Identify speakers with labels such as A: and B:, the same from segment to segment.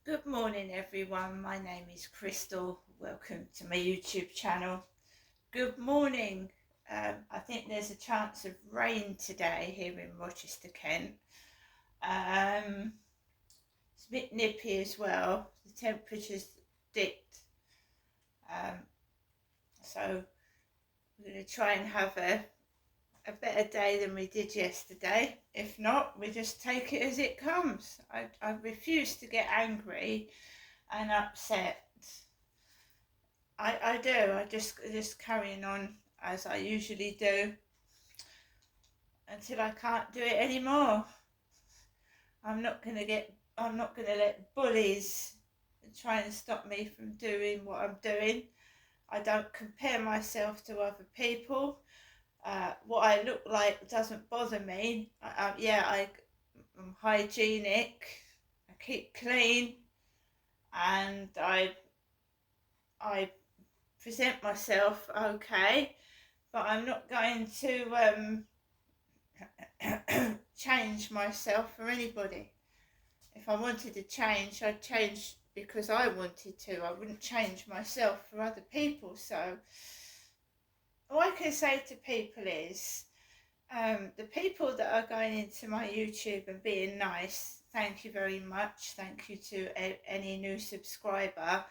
A: Good morning, everyone. My name is Crystal. Welcome to my YouTube channel. Good morning. I think there's a chance of rain today here in Rochester, Kent. It's a bit nippy as well. The temperature's dipped. Um, so we're going to try and have a better day than we did yesterday. If not, we just take it as it comes. I refuse to get angry and upset. I do. I just carrying on as I usually do until I can't do it anymore. I'm not gonna let bullies try and stop me from doing what I'm doing. I don't compare myself to other people. What I look like doesn't bother me. I'm hygienic. I keep clean, and I present myself okay, but I'm not going to change myself for anybody. If I wanted to change, I'd change because I wanted to. I wouldn't change myself for other people. So all I can say to people is the people that are going into my YouTube and being nice, thank you very much. Thank you to any new subscriber.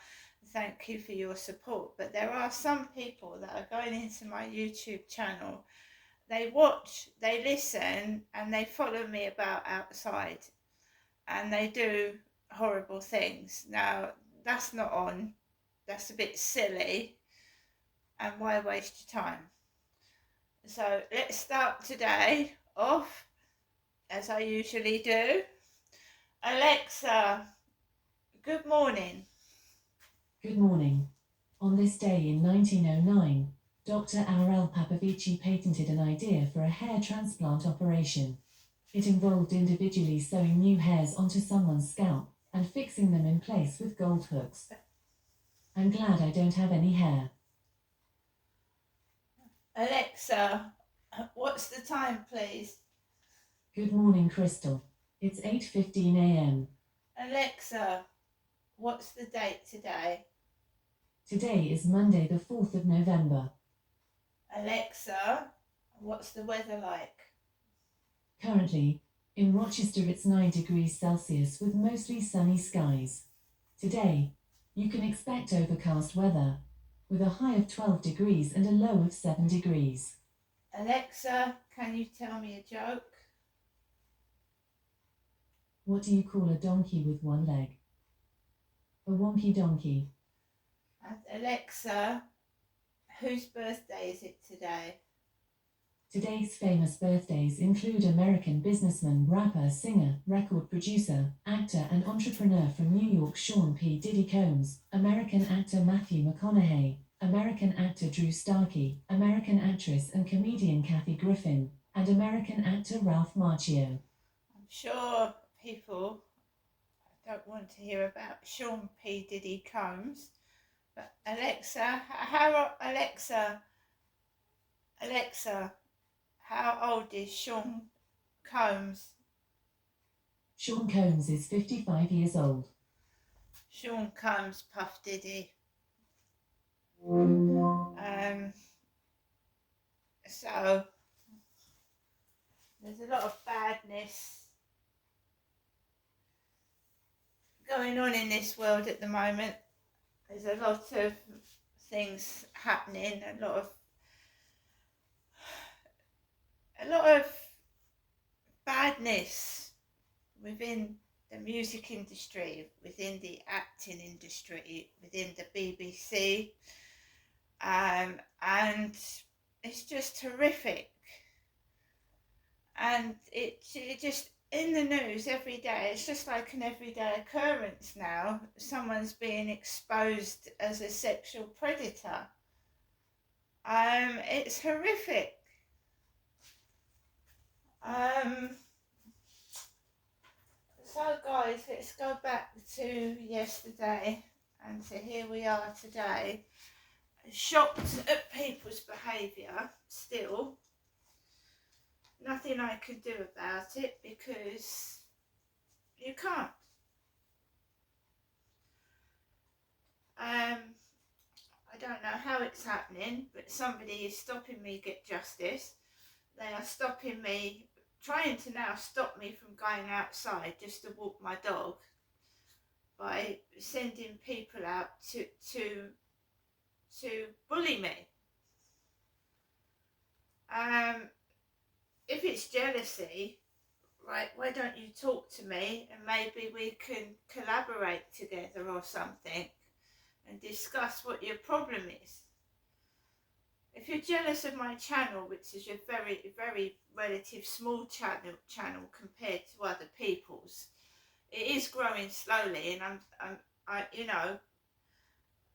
A: Thank you for your support. But there are some people that are going into my YouTube channel. They watch, they listen, and they follow me about outside, and they do horrible things. Now, that's not on. That's a bit silly, and why waste your time? So let's start today off as I usually do. Alexa, good morning.
B: Good morning. On this day in 1909, Dr. Aurel Papavici patented an idea for a hair transplant operation. It involved individually sewing new hairs onto someone's scalp and fixing them in place with gold hooks. I'm glad I don't have any hair.
A: Alexa, what's the time, please?
B: Good morning, Crystal. It's 8:15 a.m.
A: Alexa, what's the date today?
B: Today is Monday, the 4th of November.
A: Alexa, what's the weather like?
B: Currently, in Rochester it's 9 degrees Celsius with mostly sunny skies. Today, you can expect overcast weather, with a high of 12 degrees and a low of 7 degrees.
A: Alexa, can you tell me a joke?
B: What do you call a donkey with one leg? A wonky donkey.
A: And Alexa, whose birthday is it today?
B: Today's famous birthdays include American businessman, rapper, singer, record producer, actor and entrepreneur from New York Sean P. Diddy Combs, American actor Matthew McConaughey, American actor Drew Starkey, American actress and comedian Kathy Griffin, and American actor Ralph Macchio.
A: I'm sure people don't want to hear about Sean P. Diddy Combs, but Alexa, how old is Sean Combs?
B: Sean Combs is 55 years old.
A: Sean Combs, Puff Diddy. So there's a lot of badness going on in this world at the moment. There's a lot of things happening, a lot of badness within the music industry, within the acting industry, within the BBC, and it's just horrific. And it just in the news every day. It's just like an everyday occurrence now. Someone's being exposed as a sexual predator. It's horrific. So guys, let's go back to yesterday and to here we are today. Shocked at people's behaviour still. Nothing I can do about it because you can't. I don't know how it's happening, but somebody is stopping me get justice. They are stopping me, trying to now stop me from going outside just to walk my dog by sending people out to bully me. If it's jealousy, right, why don't you talk to me and maybe we can collaborate together or something and discuss what your problem is. If you're jealous of my channel, which is a very, very relative small channel compared to other people's, it is growing slowly, and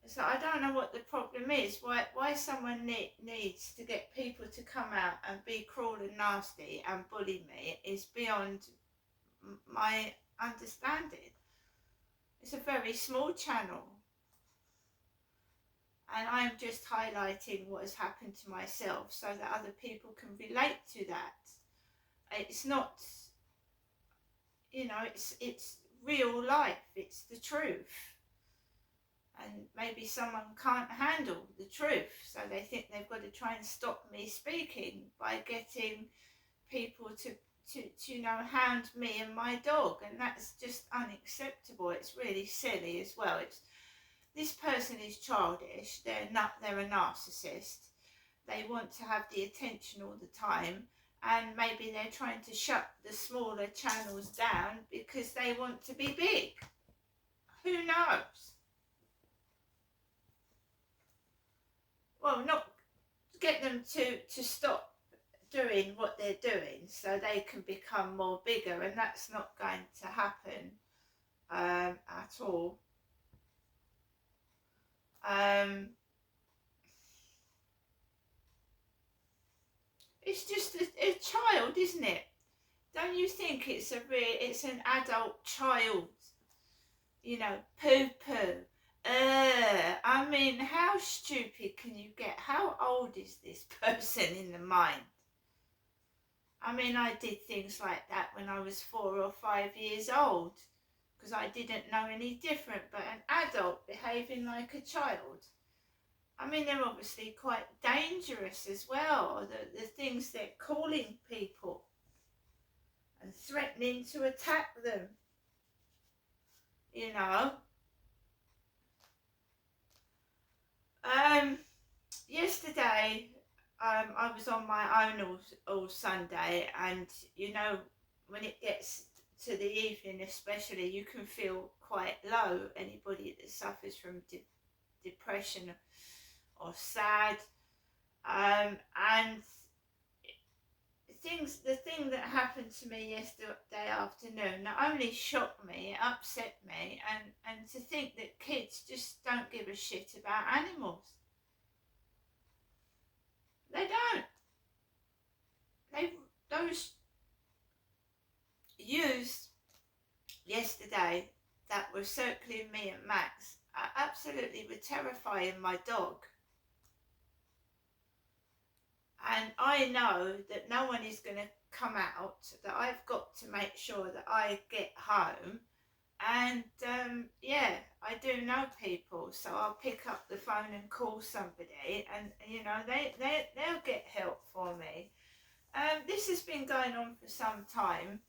A: so I don't know what the problem is. Why someone needs to get people to come out and be cruel and nasty and bully me is beyond my understanding. It's a very small channel, and I'm just highlighting what has happened to myself so that other people can relate to that. It's not, it's real life, it's the truth. And maybe someone can't handle the truth, so they think they've got to try and stop me speaking by getting people to hound me and my dog, and that's just unacceptable. It's really silly as well. This person is childish. They're a narcissist. They want to have the attention all the time, and maybe they're trying to shut the smaller channels down because they want to be big. Who knows? Well, not get them to stop doing what they're doing so they can become more bigger, and that's not going to happen at all. It's just a child, isn't it? Don't you think it's an adult child? Poo poo. I mean, how stupid can you get? How old is this person in the mind? I mean, I did things like that when I was 4 or 5 years old because I didn't know any different, but an adult behaving like a child. I mean, they're obviously quite dangerous as well, the things they're calling people and threatening to attack them, Yesterday, I was on my own all Sunday, and when it gets to the evening especially, you can feel quite low. Anybody that suffers from depression or sad, and the thing that happened to me yesterday afternoon not only shocked me, it upset me, and to think that kids just don't give a shit about animals. They don't. Those youths yesterday that were circling me and Max absolutely were terrifying my dog. And I know that no one is going to come out, that I've got to make sure that I get home. And I do know people, so I'll pick up the phone and call somebody, and they'll get help for me. This has been going on for some time.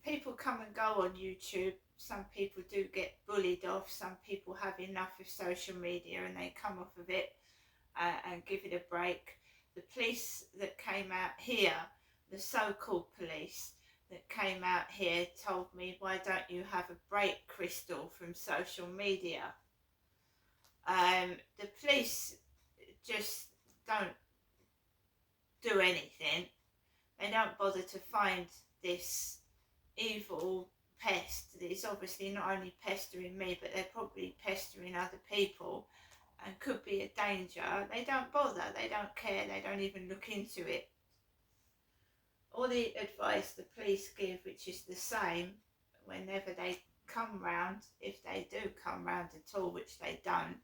A: People come and go on YouTube. Some people do get bullied off. Some people have enough of social media and they come off of it and give it a break. The police that came out here, the so-called police that came out here, told me, why don't you have a break, Crystal, from social media? The police just don't do anything. They don't bother to find this evil pest that is obviously not only pestering me, but they're probably pestering other people and could be a danger. They don't bother, they don't care, they don't even look into it. All the advice the police give, which is the same whenever they come round, if they do come round at all, which they don't,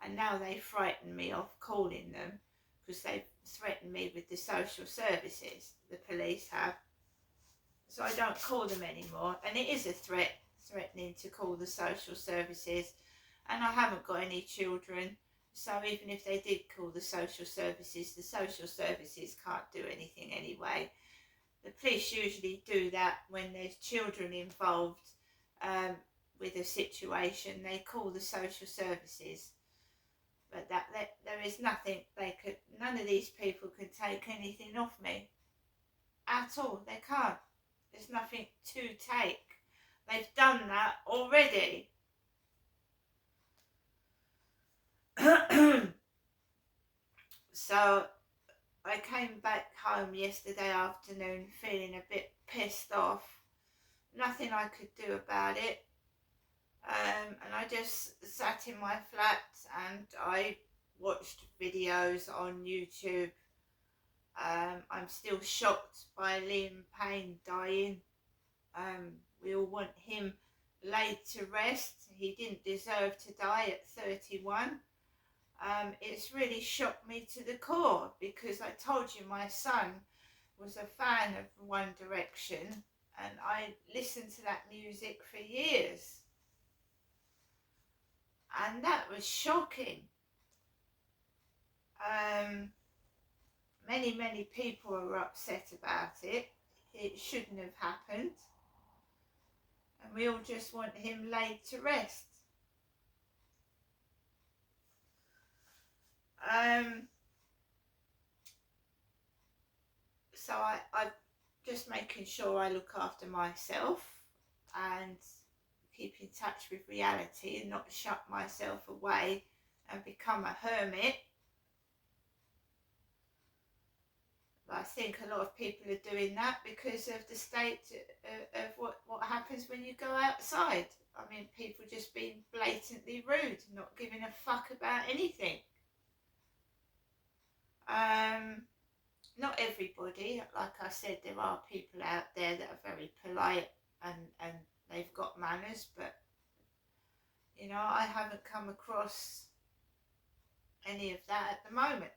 A: and now they frighten me off calling them because they've threatened me with the social services, the police have. So I don't call them anymore, and it is a threatening to call the social services, and I haven't got any children, so even if they did call the social services can't do anything anyway. The police usually do that when there's children involved with a situation. They call the social services, but that there is nothing none of these people can take anything off me at all. They can't. There's nothing to take. They've done that already. So I came back home yesterday afternoon feeling a bit pissed off. Nothing I could do about it. And I just sat in my flat and I watched videos on YouTube. I'm still shocked by Liam Payne dying. We all want him laid to rest. He didn't deserve to die at 31. It's really shocked me to the core, because I told you my son was a fan of One Direction and I listened to that music for years. And that was shocking. Many people are upset about it. It shouldn't have happened. And we all just want him laid to rest. So I'm just making sure I look after myself and keep in touch with reality and not shut myself away and become a hermit. But I think a lot of people are doing that because of the state of what happens when you go outside. I mean, people just being blatantly rude, not giving a fuck about anything. Not everybody. Like I said, there are people out there that are very polite and they've got manners, but you know, I haven't come across any of that at the moment.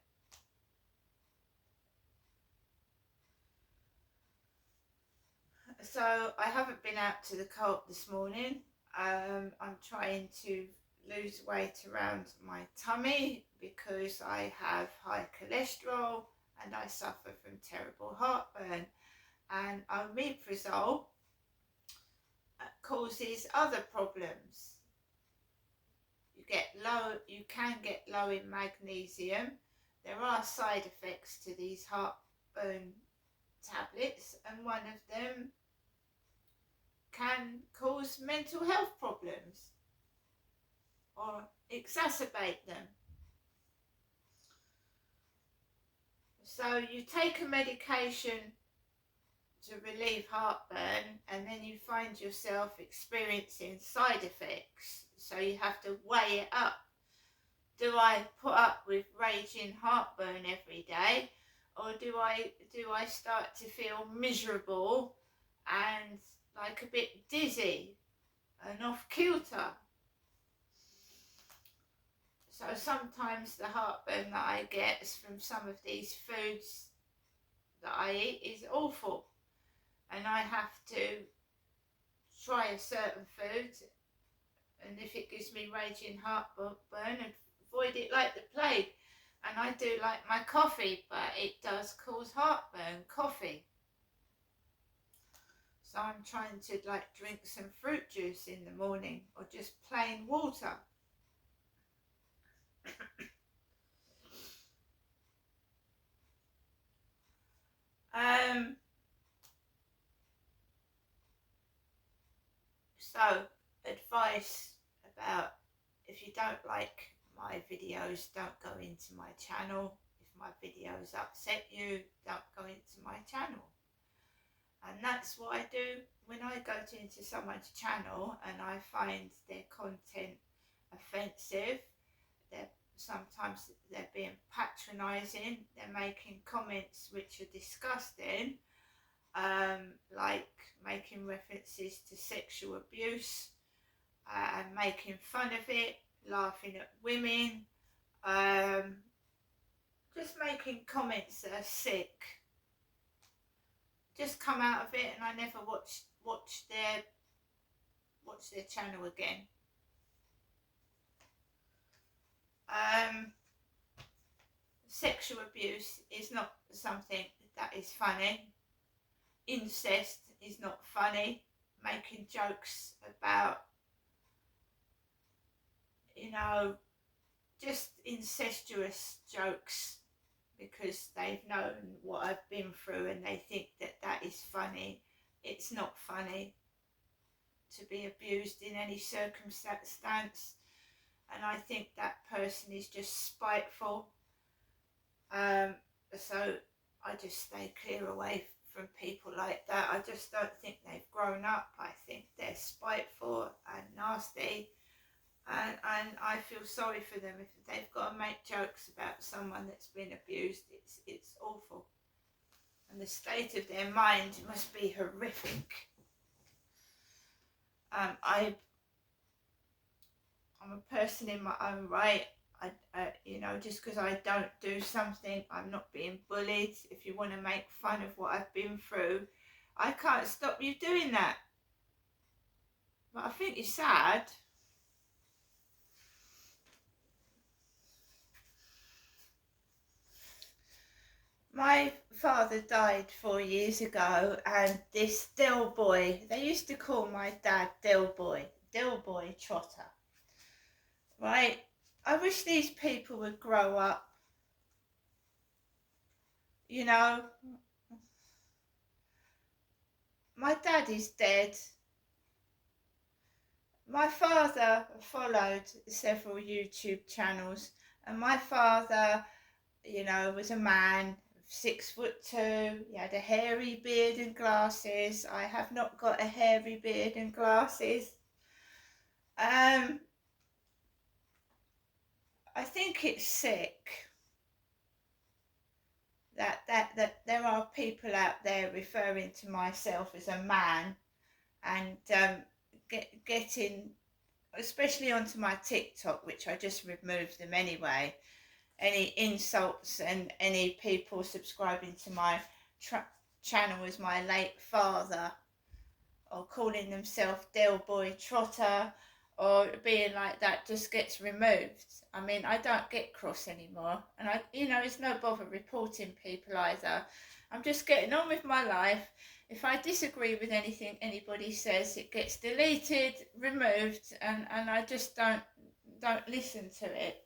A: So I haven't been out to the co-op this morning. I'm trying to lose weight around my tummy because I have high cholesterol and I suffer from terrible heartburn, and omeprazole causes other problems. You can get low in magnesium. There are side effects to these heartburn tablets, and one of them can cause mental health problems or exacerbate them. So you take a medication to relieve heartburn and then you find yourself experiencing side effects, so you have to weigh it up. Do I put up with raging heartburn every day, or do I start to feel miserable and like a bit dizzy and off kilter? So sometimes the heartburn that I get is from some of these foods that I eat is awful, and I have to try a certain food, and if it gives me raging heartburn, avoid it like the plague. And I do like my coffee, but it does cause heartburn, coffee. So I'm trying to like drink some fruit juice in the morning or just plain water. So advice about, if you don't like my videos, don't go into my channel. If my videos upset you, don't go into my channel. And that's what I do when I go into someone's channel and I find their content offensive. Sometimes they're being patronising, they're making comments which are disgusting, like making references to sexual abuse, and making fun of it, laughing at women, just making comments that are sick. just come out of it, and I never watch their channel again. Sexual abuse is not something that is funny. Incest is not funny. Making jokes about, just incestuous jokes because they've known what I've been through and they think that that is funny. It's not funny to be abused in any circumstance, and I think that person is just spiteful. So I just stay clear away from people like that. I just don't think they've grown up. I think they're spiteful and nasty, and I feel sorry for them if they've got to make jokes about someone that's been abused. It's awful, and the state of their mind must be horrific. I'm a person in my own right. Just because I don't do something, I'm not being bullied. If you want to make fun of what I've been through, I can't stop you doing that. But I think it's sad. My father died 4 years ago, and this Dill Boy, they used to call my dad Dill Boy Trotter. Right? I wish these people would grow up. My dad is dead. My father followed several YouTube channels, and my father, was a man, 6'2". He had a hairy beard and glasses. I have not got a hairy beard and glasses. I think it's sick that there are people out there referring to myself as a man, and getting, especially onto my TikTok, which I just removed them anyway, any insults and any people subscribing to my channel as my late father, or calling themselves Dill Boy Trotter, or being like that, just gets removed. I mean, I don't get cross anymore, and it's no bother reporting people either. I'm just getting on with my life. If I disagree with anything anybody says, it gets deleted, removed, and I just don't listen to it.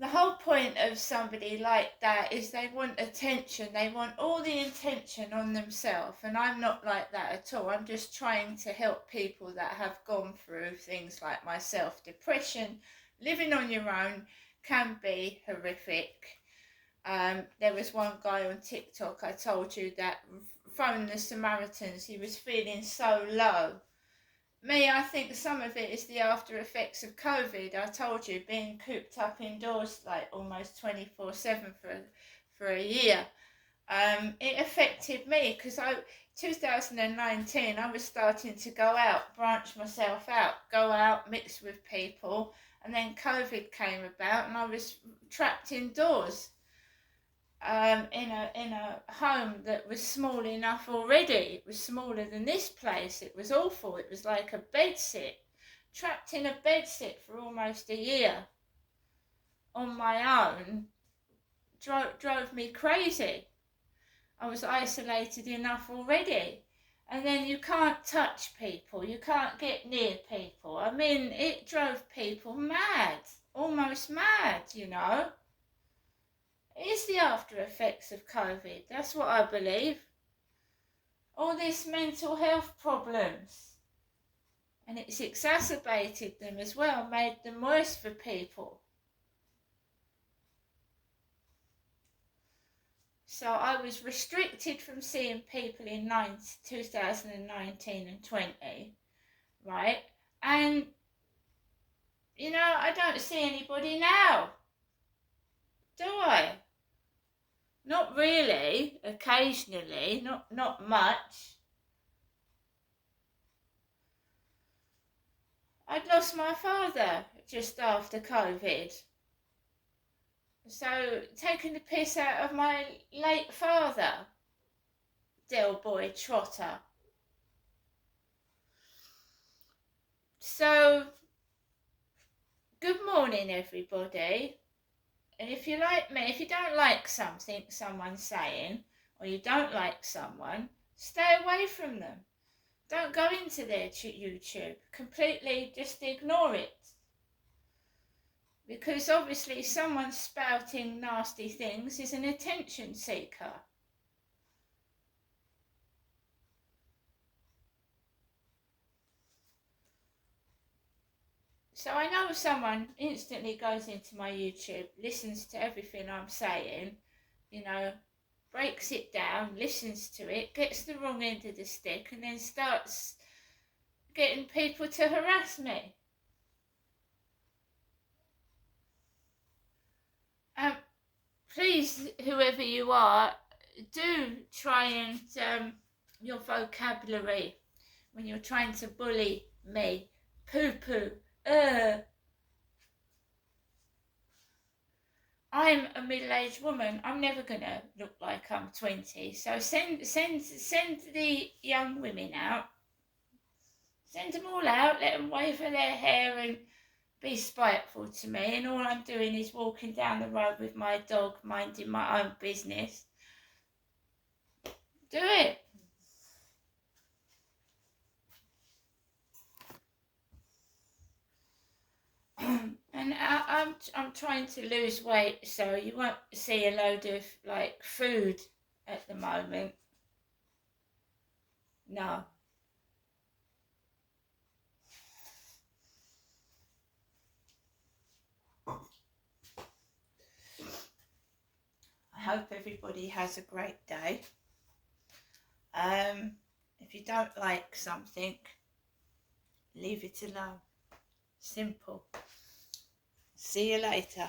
A: The whole point of somebody like that is they want attention. They want all the attention on themselves, and I'm not like that at all. I'm just trying to help people that have gone through things like myself. Depression, living on your own can be horrific. There was one guy on TikTok, I told you, that phoned the Samaritans. He was feeling so low. Me, I think some of it is the after effects of COVID. I told you, being cooped up indoors like almost 24/7 for a year. It affected me because 2019, I was starting to go out, branch myself out, go out, mix with people, and then COVID came about, and I was trapped indoors. In a home that was small enough already. It was smaller than this place. It was awful. It was like a bedsit. Trapped in a bedsit for almost a year on my own drove me crazy. I was isolated enough already. And then you can't touch people. You can't get near people. I mean, it drove people mad. Almost mad, It is the after effects of COVID. That's what I believe. All these mental health problems. And it's exacerbated them as well, made them worse for people. So I was restricted from seeing people in 2019 and 20, right? And, I don't see anybody now. Do I? Not really, occasionally, not much. I'd lost my father just after COVID. So, taking the piss out of my late father. Del Boy Trotter. So, good morning, everybody. And if you're like me, if you don't like something someone's saying, or you don't like someone, stay away from them. Don't go into their YouTube. Completely just ignore it. Because obviously someone spouting nasty things is an attention seeker. So I know someone instantly goes into my YouTube, listens to everything I'm saying, you know, breaks it down, listens to it, gets the wrong end of the stick, and then starts getting people to harass me. Please, whoever you are, do try and your vocabulary when you're trying to bully me. Poo-poo. I'm a middle-aged woman. I'm never gonna look like I'm 20. So send the young women out. Send them all out. Let them wave their hair and be spiteful to me. And all I'm doing is walking down the road with my dog, minding my own business. Do it. And I'm trying to lose weight, so you won't see a load of like food at the moment. No. I hope everybody has a great day. If you don't like something, leave it alone. Simple. See you later.